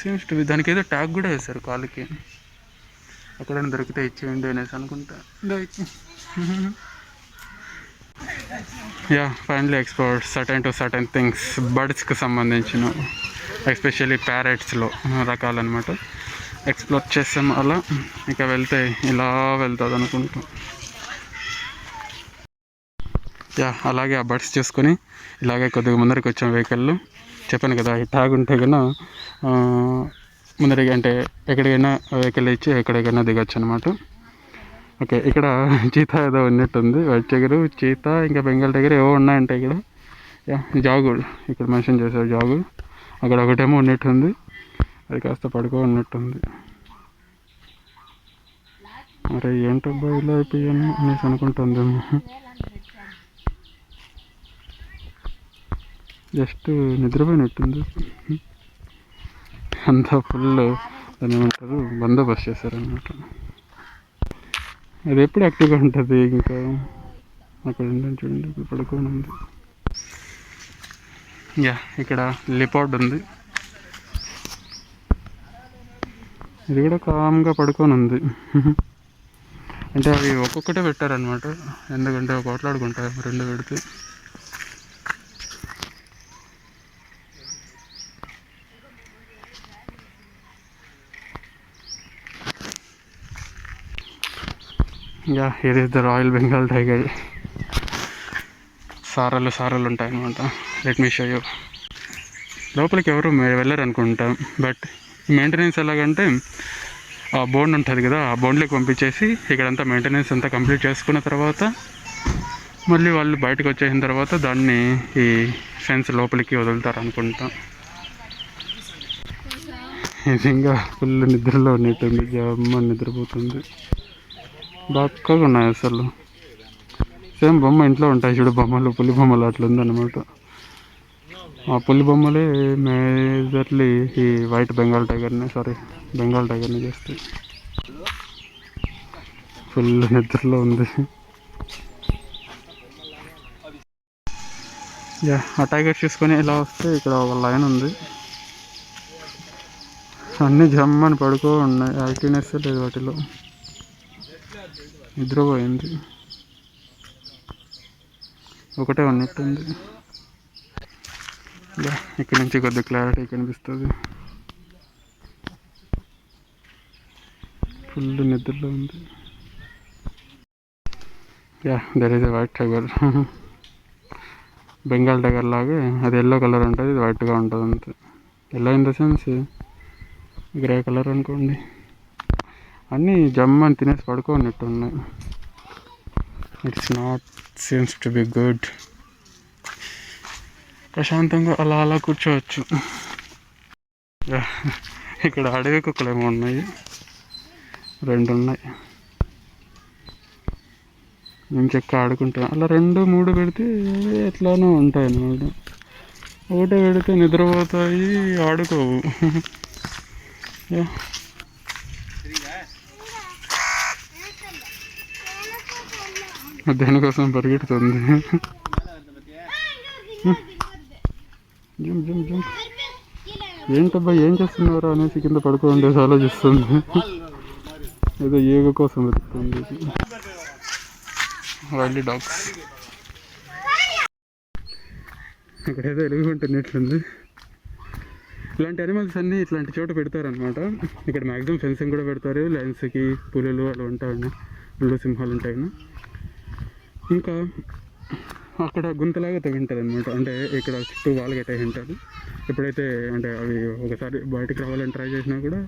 సీమ్స్ టు బి. దానికి ఏదో ట్యాగ్ కూడా వేశారు కాలుకి. ఎక్కడైనా దొరికితే ఇచ్చేయండి అనేసి అనుకుంటా. Finally explore certain things. బర్డ్స్కి సంబంధించిన ఎస్పెషల్లీ ప్యారెట్స్లో రకాలన్నమాట ఎక్స్ప్లోర్ చేసాం. అలా ఇక వెళ్తే ఇలా వెళ్తుంది అనుకుంటాం. అలాగే ఆ బర్డ్స్ చూసుకొని ఇలాగే కొద్దిగా ముందరికి వచ్చాం వెహికల్లో. చెప్పాను కదా ఈ ట్యాగ్ ఉంటే కన్నా ముందరికి, అంటే ఎక్కడికైనా వెహికల్ ఇచ్చి ఎక్కడికైనా దిగొచ్చు అనమాట. ఓకే, ఇక్కడ చీతా ఏదో ఉన్నట్టుంది. వైట్ టైగరు, చీతా, ఇంకా బెంగాల్ టైగర్ ఏవో ఉన్నాయంటే ఇక్కడ. జాగులు ఇక్కడ మెన్షన్ చేశారు, జాగులు. అక్కడ ఒకటేమో ఉన్నట్టుంది, అది కాస్త పడుకో ఉన్నట్టుంది. అరే ఏంటబ్బా ఇలా అయిపోయాను అనేసి అనుకుంటుంది. జస్ట్ నిద్రపోయినట్టుంది. అంతా ఫుల్ దాన్ని ఏమంటారు, బందోబస్తు చేశారనమాట. అది ఎప్పుడు యాక్టివ్గా ఉంటుంది. ఇంకా అక్కడ ఉందని చూడండి, ఇప్పుడు పడుకొని ఉంది. ఇక్కడ లిపార్డ్ ఉంది, ఇది కూడా కామ్గా పడుకొని ఉంది. అంటే అవి ఒక్కొక్కటే పెట్టారనమాట, ఎందుకంటే కొట్లాడుకుంటాయి రెండు పెడితే. Here is the royal Bengal tiger. సారలు ఉంటాయి అనమాట. Let me show you. లోపలికి ఎవరు వెళ్ళరు అనుకుంటాం, బట్ మెయింటెనెన్స్ ఎలాగంటే ఆ బోండ్ ఉంటుంది కదా, ఆ బోండ్లోకి పంపించేసి ఇక్కడంతా మెయింటెనెన్స్ అంతా కంప్లీట్ చేసుకున్న తర్వాత మళ్ళీ వాళ్ళు బయటకు వచ్చేసిన తర్వాత దాన్ని ఈ ఫెన్స్ లోపలికి వదులుతారు అనుకుంటాం. ఇది ఇంకా ఫుల్ నిద్రలో ఉన్నట్టుంది, జమ్మ నిద్రపోతుంది. బాగా ఉన్నాయి అసలు. సేమ్ బొమ్మ ఇంట్లో ఉంటాయి చూడు బొమ్మలు, పులి బొమ్మలు అట్లా ఉందన్నమాట. ఆ పులి బొమ్మలే మేజర్లీ ఈ వైట్ బెంగాల్ టైగర్ని చేస్తాయి. ఫుల్ నిద్రలో ఉంది. ఆ టైగర్ చూసుకొని ఇలా వస్తే ఇక్కడ ఒక లైన్ ఉంది, అన్నీ జమ్మని పడుకో ఉన్నాయి. యాక్టివ్నెస్ లేదు వాటిలో. నిద్రపోయింది, ఒకటే ఉన్నట్టుంది. ఇక్కడ నుంచి కొద్దిగా క్లారిటీ కనిపిస్తుంది. ఫుల్ నిద్రలో ఉంది. There is a white tiger. Bengal tiger లాగే అది ఎల్లో కలర్ ఉంటుంది, ఇది వైట్గా ఉంటుంది అంతే. Yellow in the sense grey colour అనుకోండి. అన్నీ జమ్మని తినేసి పడుకోనట్టు ఉన్నాయి. It's not seems to be good. ప్రశాంతంగా అలా అలా కూర్చోవచ్చు. ఇక్కడ అడవి కుక్కలు ఏమో ఉన్నాయి, 2 ఉన్నాయి. నేను చెక్క ఆడుకుంటాను. అలా 2, 3 పెడితే ఎట్లానో ఉంటాయి అన్నమాట. ఒకటే పెడితే నిద్రపోతాయి, ఆడుకోవు. దేనికోసం పరిగెడుతుంది. Jump jump jump. ఏంటబ్బా ఏం చేస్తున్నారా అనేసి కింద పడుకోండేసి ఆలోచిస్తుంది. ఏదో ఈగ కోసం వెతుకుతుంది. Wild dogs. ఇక్కడ ఏదో ఎలుగుంటున్నట్లుంది. ఇలాంటి అనిమల్స్ అన్నీ ఇట్లాంటి చోట పెడతారనమాట. ఇక్కడ మ్యాక్సిమం ఫెన్సింగ్ కూడా పెడతారు. లయన్స్కి, పులులు అలా ఉంటాయన్న, పుల్లు, సింహాలు ఉంటాయన్న. ఇంకా అక్కడ గుంతలాగా తగ్గింటుంది అనమాట. అంటే ఇక్కడ చుట్టూ వాళ్ళు కట్టేసి ఉంటుంది. ఎప్పుడైతే అంటే అవి ఒకసారి బయటకు రావాలని ట్రై చేసినా కూడా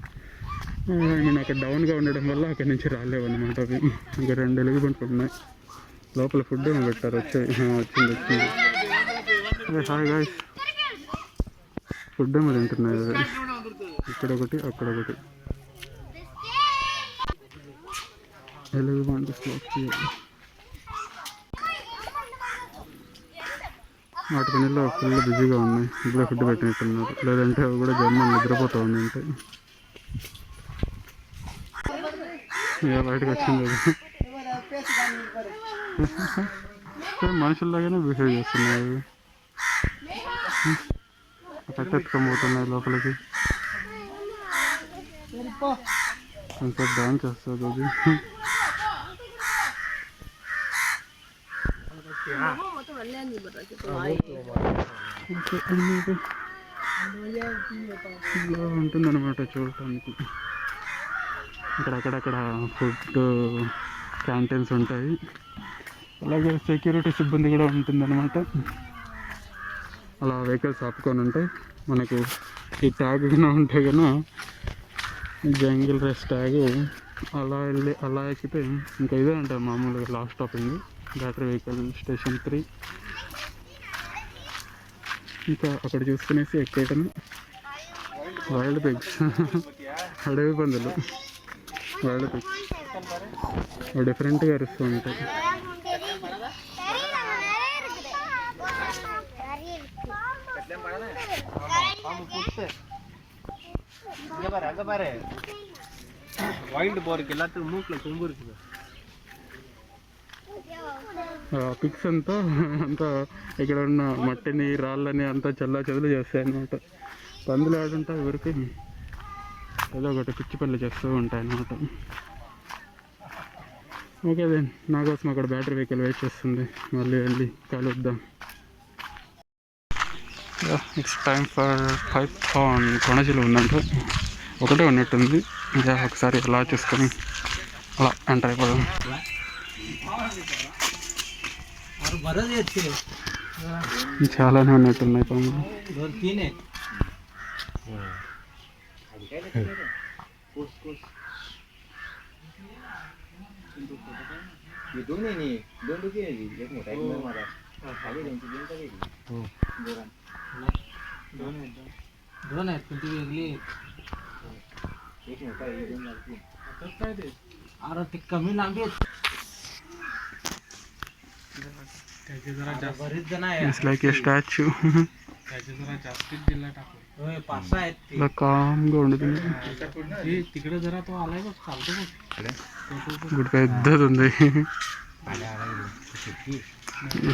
నేను అక్కడ డౌన్గా ఉండడం వల్ల అక్కడి నుంచి రాలేవు అనమాట. అవి ఇంకా 2 ఎలుగుబంట్లు ఉన్నాయి. లోపల ఫుడ్ ఏమో పెట్టారు. వచ్చింది. హాయ్ గాయ్స్, ఫుడ్ ఏమో తింటున్నాయి. ఇక్కడ ఒకటి, అక్కడ ఒకటి. ఎలుగుబంటి స్లోక్కి వాటి పనిలో ఫుల్ బిజీగా ఉన్నాయి. ఇప్పుడే ఫుడ్ పెట్టినట్టున్నారు. లేదంటే అవి కూడా జమ్మని నిద్రపోతూ ఉంది. అంటే బయటకు వచ్చింది. అది మనుషుల్లాగానే బిహేవ్ చేస్తున్నాయి. కట్టెత్తుకోబోతున్నాయి లోపలికి. కొంచెం డాన్స్ చేస్తుంది అది. ఇలా ఉంటుందన్నమాట చూడటానికి. ఇక్కడ అక్కడక్కడ ఫుడ్ క్యాంటీన్స్ ఉంటాయి. అలాగే సెక్యూరిటీ సిబ్బంది కూడా ఉంటుందన్నమాట. అలా వెహికల్స్ ఆపుకొని ఉంటాయి. మనకు ఈ ట్యాగ్ కన్నా ఉంటే కన్నా జంగిల్ రెస్ట్ ట్యాగ్ అలా వెళ్ళి అలా ఎక్కితే ఇంకా ఇదే ఉంటుంది మామూలుగా last stopping battery vehicle station 3. ఇంకా అక్కడ చూసుకునేసి ఎక్కేయటం. వైల్డ్ పిగ్స్, అడవి పందులు, వైల్డ్ పిగ్స్ డిఫరెంట్గా అరుస్తూ ఉంటాయి. வைல்டு போருக்கு எல்லாத்துக்கும் மூக்கில் கொம்பு இருக்குது. పిక్స్ అంతా ఇక్కడ ఉన్న మట్టిని, రాళ్ళని అంతా చల్లా చెదులు చేస్తాయి అన్నమాట. పందులు ఆడుంటాయి ఎవరికి ఏదో ఒకటి పిచ్చి పనులు చేస్తూ ఉంటాయి అన్నమాట. ఓకే దెన్, నా కోసం అక్కడ బ్యాటరీ వెహికల్ వెయిట్ చేస్తుంది. మళ్ళీ వెళ్ళి కలుద్దాం. It's time for python. కొనజీలు ఉందంట, ఒకటే ఉన్నట్టుంది. ఇంకా ఒకసారి అలా చూసుకొని అలా ఎంటర్ అయిపోదాం. చాలానే ఉన్నట్టున్నాయి పాములు. कमी लांबी It's like a statue. ఇలా కామ్గా ఉండదు. तिकडे जरा तो आलाय बघ, चालतो बघ. గుడి పెద్దది ఉంది.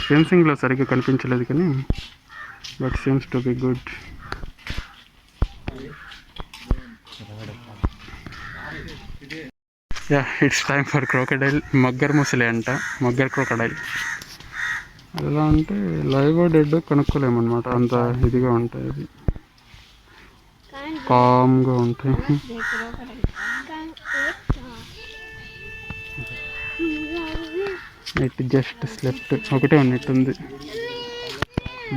ఫెన్సింగ్లో సరిగ్గా కనిపించలేదు కానీ but seems to be good. Yeah it's time for crocodile. Mugger ముసలి అంట, మగ్గర్ క్రోకడైల్. ఎలా అంటే లైవ్ డెడ్ కనుక్కోలేమన్నమాట, అంత ఇదిగా ఉంటాయి, అది కామ్గా ఉంటాయి. నెట్ జస్ట్ స్లెఫ్ట్ ఒకటే ఉన్నట్టుంది,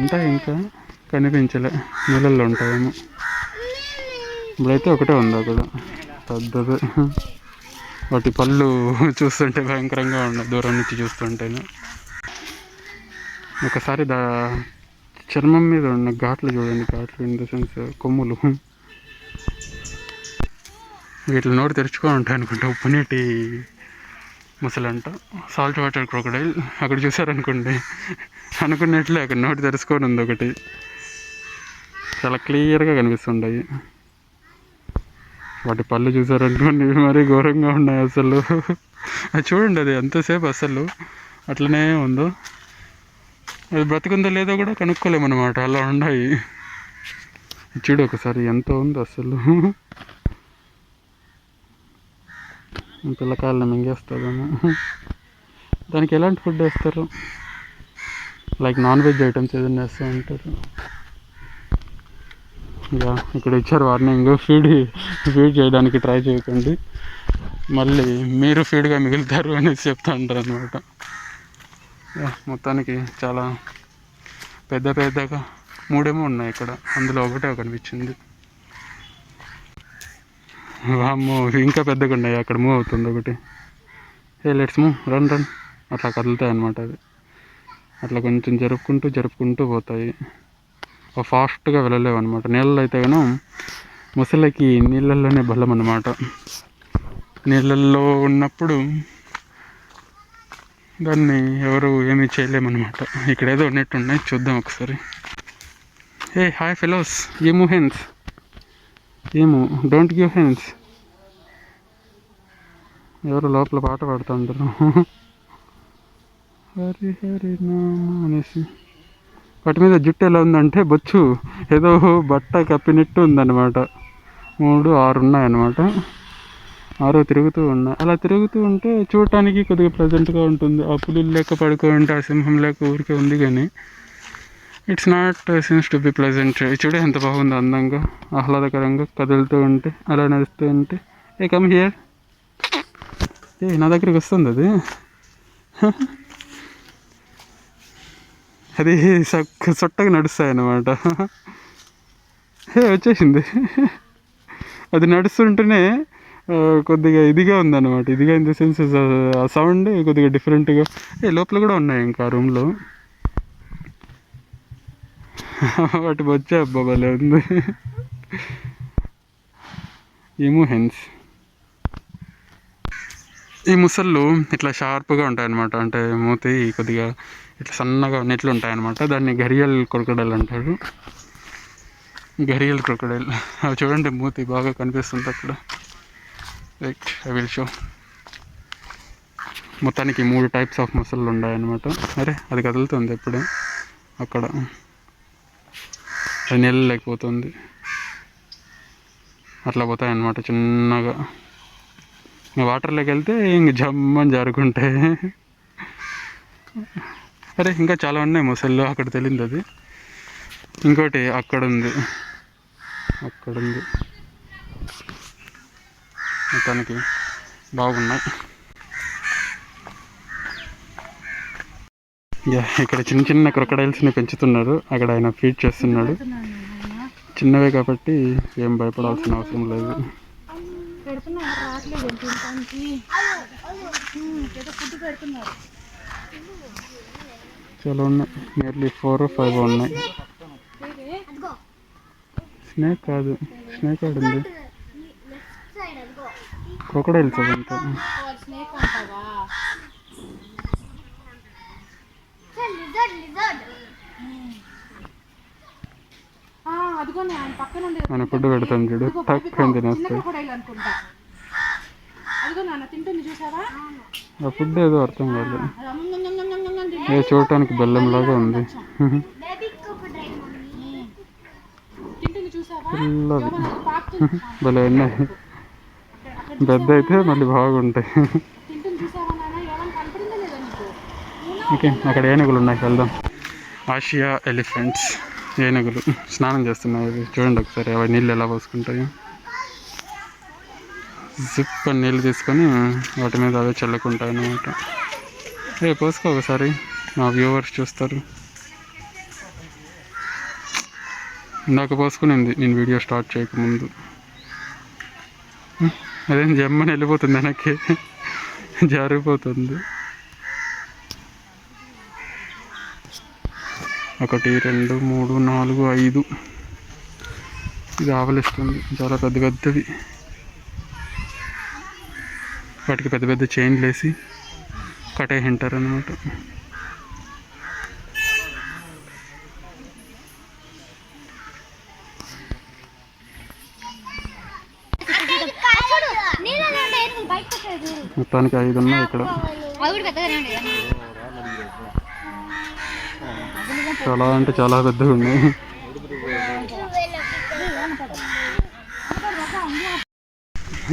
ఉంటాయి ఇంకా కనిపించలే, నీళ్ళల్లో ఉంటాయేమో. ఇప్పుడైతే ఒకటే ఉంది అక్కడ పెద్దది. వాటి పళ్ళు చూస్తుంటే భయంకరంగా ఉన్నాయి దూరం నుంచి చూస్తుంటేనే. ఒకసారి చర్మం మీద ఉన్న ఘాట్లు చూడండి, ఘాట్లు ఇన్ ద సెన్స్ కొమ్ములు. వీటిని నోరు తెరుచుకొని ఉంటాయి అనుకుంటా, ఉప్పు నీటి ముసలంట, సాల్ట్ వాటర్ క్రోకడైల్. అక్కడ చూసారనుకోండి, అనుకున్నట్లే అక్కడ నోటి తెరుచుకొని ఉంది ఒకటి, చాలా క్లియర్గా కనిపిస్తుంటాయి. వాటి పళ్ళు చూసారనుకోండి, మరీ ఘోరంగా ఉన్నాయి అసలు. అది చూడండి, అది ఎంతసేపు అసలు అట్లనే ఉందో, అది బ్రతికుందో లేదో కూడా కనుక్కోలేమన్నమాట, అలా ఉన్నాయి. చూడు ఒకసారి ఎంత ఉందో అసలు. పిల్లకాయలను మింగేస్తుందేమో. దానికి ఎలాంటి ఫుడ్ వేస్తారు? లైక్ నాన్ వెజ్ ఐటమ్స్ ఏదైనా వేస్తూ ఉంటారు. యా ఇక్కడ ఇచ్చారు వార్నింగ్, ఫీడ్ చేయడానికి ట్రై చేయకండి, మళ్ళీ మీరు ఫీడ్గా మిగులుతారు అనేసి చెప్తా ఉంటారు అనమాట. మొత్తానికి చాలా పెద్దగా 3 ఉన్నాయి ఇక్కడ, అందులో ఒకటే కనిపించింది. వామ్మో ఇంకా పెద్దగా ఉన్నాయి, అక్కడ మూవ్ అవుతుంది ఒకటి. లెట్స్ మూవ్, రన్ అట్లా కదులుతాయి అన్నమాట. అది అట్లా కొంచెం జరుపుకుంటూ పోతాయి, ఫాస్ట్గా వెళ్ళలేవు అనమాట. నీళ్ళలో అయితే కానీ ముసలికి నీళ్ళల్లోనే బలం అన్నమాట. నీళ్ళల్లో ఉన్నప్పుడు దాన్ని ఎవరు ఏమీ చేయలేమన్నమాట. ఇక్కడ ఏదో ఉన్నట్టున్నాయి, చూద్దాం ఒకసారి. హాయ్ ఫెలోస్, ఏమో హెన్స్, ఏమో డోంట్ గివ్ హెన్స్. ఎవరు లోపల పాట పాడుతుంటారు, హరి హరి నామ అనేసి. వాటి మీద జుట్టు ఎలా ఉందంటే బొచ్చు ఏదో బట్ట కప్పినట్టు ఉందన్నమాట. 3, 6 ఉన్నాయన్నమాట. 6 తిరుగుతూ ఉన్నాయి. అలా తిరుగుతూ ఉంటే చూడటానికి కొద్దిగా ప్లెజెంట్గా ఉంటుంది. ఆ పులులు లెక్క పడుకుంటే, ఆ సింహం లెక్క ఊరికే ఉంది, కానీ it's not scenes to be pleasant. చూడే ఎంత బాగుంది, అందంగా ఆహ్లాదకరంగా కదులుతూ ఉంటే, అలా నడుస్తూ ఉంటే. కమ్ హియర్, నా దగ్గరికి వస్తుంది అది. అది సొట్టగా నడుస్తాయి అన్నమాట. వచ్చేసింది. అది నడుస్తుంటేనే కొద్దిగా ఇదిగా ఉందన్నమాట. ఇదిగా ఇన్ ద సెన్స్ ఆ సౌండ్ కొద్దిగా డిఫరెంట్గా. లోపల కూడా ఉన్నాయి ఇంకా రూమ్లో. వాటి వచ్చే అబ్బాలే ఉంది. ఏమో హెన్స్. ఈ ముసళ్ళు ఇట్లా షార్ప్గా ఉంటాయన్నమాట, అంటే మూతి కొద్దిగా ఇట్లా సన్నగా నెట్లు ఉంటాయన్నమాట. దాన్ని ఘరియల్ క్రొకడైల్ అంటారు. Gharial crocodile. అవి చూడండి, మూతి బాగా కనిపిస్తుంది అక్కడ. Right, I will show. మొత్తానికి 3 టైప్స్ ఆఫ్ ముసళ్ళు ఉన్నాయన్నమాట. అరే అది కదులుతుంది ఎప్పుడే, అక్కడ అది నీళ్ళు లేకపోతుంది, అట్లా పోతాయన్నమాట చిన్నగా. వాటర్లోకి వెళ్తే ఇంక జమ్మని జారుకుంటాయి. అరే ఇంకా చాలా ఉన్నాయి ముసళ్ళు, అక్కడ తెలియదు అది. ఇంకోటి అక్కడ ఉంది. మొత్తానికి బాగున్నాయి. ఇక్కడ చిన్న క్రొకడైల్స్ని పెంచుతున్నారు. అక్కడ ఆయన ఫీడ్ చేస్తున్నాడు. చిన్నవే కాబట్టి ఏం భయపడాల్సిన అవసరం లేదు. చాలా ఉన్నాయి, నియర్లీ 4 or 5 ఉన్నాయి. స్నేక్ కాదు, స్నేక్ ఆడుంది, క్రొకడైల్స్ అదంతా. మన ఫుడ్ పెడతాం చూడు, తక్కువ తినేస్తాయి. ఆ ఫుడ్ ఏదో అర్థం కాదు, చూడటానికి బెల్లంలాగా ఉంది. పిల్లది భలే ఉన్నాయి. పెద్ద అయితే మళ్ళీ బాగుంటాయి. ఓకే, అక్కడ ఏనుగులు ఉన్నాయి, వెళ్దాం. ఆసియా ఎలిఫెంట్స్, ఏనుగులు స్నానం చేస్తున్నాయి. అవి చూడండి ఒకసారి, అవి నీళ్ళు ఎలా పోసుకుంటాయి. జిప్ అని నీళ్ళు తీసుకొని వాటి మీద అవే చల్లుకుంటాయి అన్నమాట. పోసుకో ఒకసారి, మా వ్యూవర్స్ చూస్తారు. ఇందాక పోసుకునింది నేను వీడియో స్టార్ట్ చేయకముందు. అదేం జమ్మని వెళ్ళిపోతుంది వెనక్కి, జారిపోతుంది. 1 2 3 4 5 ఇది ఆవలిస్తుంది. చాలా పెద్ద పెద్దవి. వాటికి పెద్ద పెద్ద చైన్లు వేసి కట్టేసింటారు అన్నమాట. మొత్తానికి 5 ఉన్నాయి ఇక్కడ. చాలా అంటే చాలా పెద్దగా ఉన్నాయి.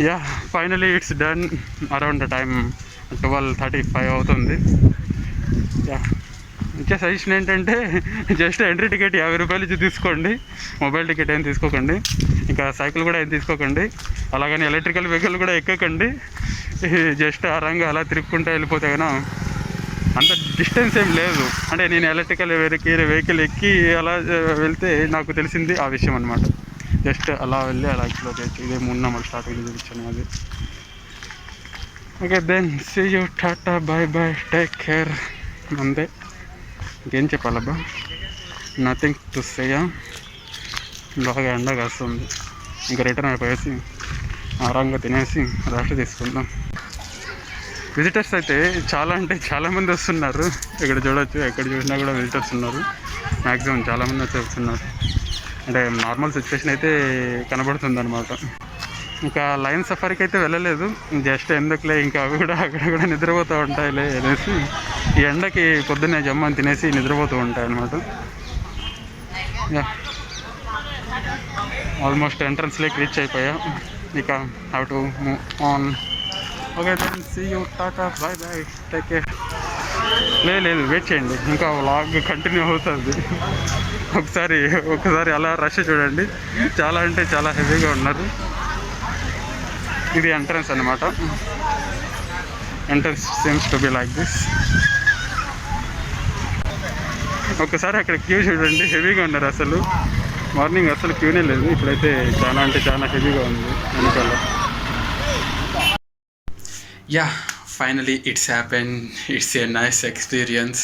Yeah, finally it's done. Around the time 12:35 అవుతుంది. యా, ఇచ్చే సజెషన్ ఏంటంటే జస్ట్ ఎంట్రీ టికెట్ 50 రూపాయలు ఇచ్చి తీసుకోండి. మొబైల్ టికెట్ ఏం తీసుకోకండి, ఇంకా సైకిల్ కూడా ఏం తీసుకోకండి, అలాగని ఎలక్ట్రికల్ వెహికల్ కూడా ఎక్కకండి. జస్ట్ ఆ రంగు అలా తిరుక్కుంటూ వెళ్ళిపోతే కన్నా అంత డిస్టెన్స్ ఏం లేదు. అంటే నేను ఎలక్ట్రికల్ వెహికల్ ఎక్కి అలా వెళ్తే నాకు తెలిసింది ఆ విషయం అనమాట. జస్ట్ అలా వెళ్ళి అలా ఎక్స్ప్లోర్ చేయొచ్చు. ఇదే మొన్న మళ్ళీ స్టార్టింగ్లో చూపించాను అది. Okay then, see you, tata, bye bye, take care. అంతే, ఇంకేం చెప్పాలబ్బా, నథింగ్ టు సే. బాగా ఎండ కాస్తుంది. ఇంకా రిటర్న్ అయిపోయేసి ఆరాంగా తినేసి రెస్ట్ తీసుకుందాం. విజిటర్స్ అయితే చాలా అంటే చాలామంది వస్తున్నారు. ఇక్కడ చూడొచ్చు, ఎక్కడ చూసినా కూడా విజిటర్స్ ఉన్నారు. మ్యాక్సిమం చాలామంది వస్తున్నారు. అంటే నార్మల్ సిచ్యువేషన్ అయితే కనబడుతుంది అనమాట. ఇంకా లయన్ సఫారీకి అయితే వెళ్ళలేదు. జస్ట్ ఎందుకులే, ఇంకా అవి కూడా అక్కడ కూడా నిద్రపోతూ ఉంటాయిలే అనేసి ఈ ఎండకి పొద్దున్నే జమ్మని తినేసి నిద్రపోతూ ఉంటాయి అనమాట. ఆల్మోస్ట్ ఎంట్రన్స్ లేక్ రీచ్ అయిపోయా. ఇక how to move on. Okay then, see you, tata, bye bye, take care. లేదు వెయిట్ చేయండి, ఇంకా వ్లాగ్ కంటిన్యూ అవుతుంది. ఒకసారి అలా రష్ చూడండి, చాలా అంటే చాలా హెవీగా ఉన్నారు. ఇది ఎంట్రన్స్ అన్నమాట. Entrance seems to be like this. ఒకసారి అక్కడ క్యూ చూడండి, హెవీగా ఉన్నారు అసలు. మార్నింగ్ అసలు క్యూనే లేదు, ఇప్పుడైతే చాలా అంటే చాలా హెవీగా ఉంది వెనకాల. Yeah, finally it's happen. It's a nice experience.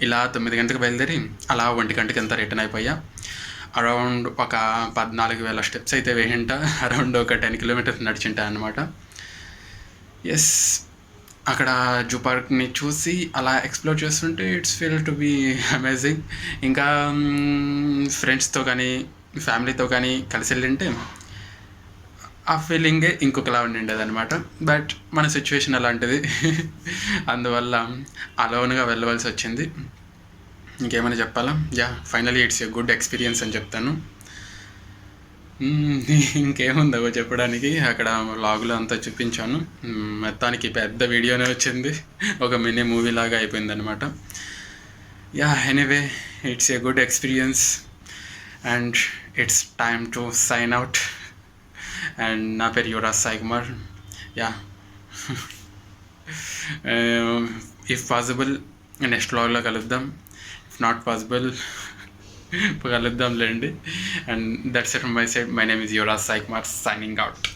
ఇలా 9 గంటలకు బయలుదేరి అలా 1 గంటకి అంతా రిటర్న్ అయిపోయా. అరౌండ్ ఒక 14,000 స్టెప్స్ అయితే వేయింట, అరౌండ్ ఒక 10 కిలోమీటర్స్ నడిచింటా అనమాట. ఎస్, అక్కడ జూ పార్క్ని చూసి అలా ఎక్స్ప్లోర్ చేస్తుంటే it's feel to be amazing. ఇంకా ఫ్రెండ్స్తో కానీ ఫ్యామిలీతో కానీ కలిసి వెళ్ళింటే ఆ ఫీలింగే ఇంకొకలా ఉండిండేది అనమాట. బట్ మన సిచ్యువేషన్ అలాంటిది, అందువల్ల అలోన్గా వెళ్ళవలసి వచ్చింది. ఇంకేమైనా చెప్పాలా? Yeah, finally it's a good experience అని చెప్తాను. ఇంకేముందో చెప్పడానికి, అక్కడ వ్లాగులో అంతా చూపించాను. మొత్తానికి పెద్ద వీడియోనే వచ్చింది, ఒక మినీ మూవీ లాగా అయిపోయింది అనమాట. Yeah, anyway, it's a good experience and it's time to sign out. And నా పేరు Yuvaraj Sai Kumar. Yeah, if possible next వ్లాగ్లో కలుద్దాం. ఇఫ్ నాట్ పాసిబుల్ కలుద్దాంలేండి. And that's it from my side. My name is Yuvaraj Sai Kumar, signing out.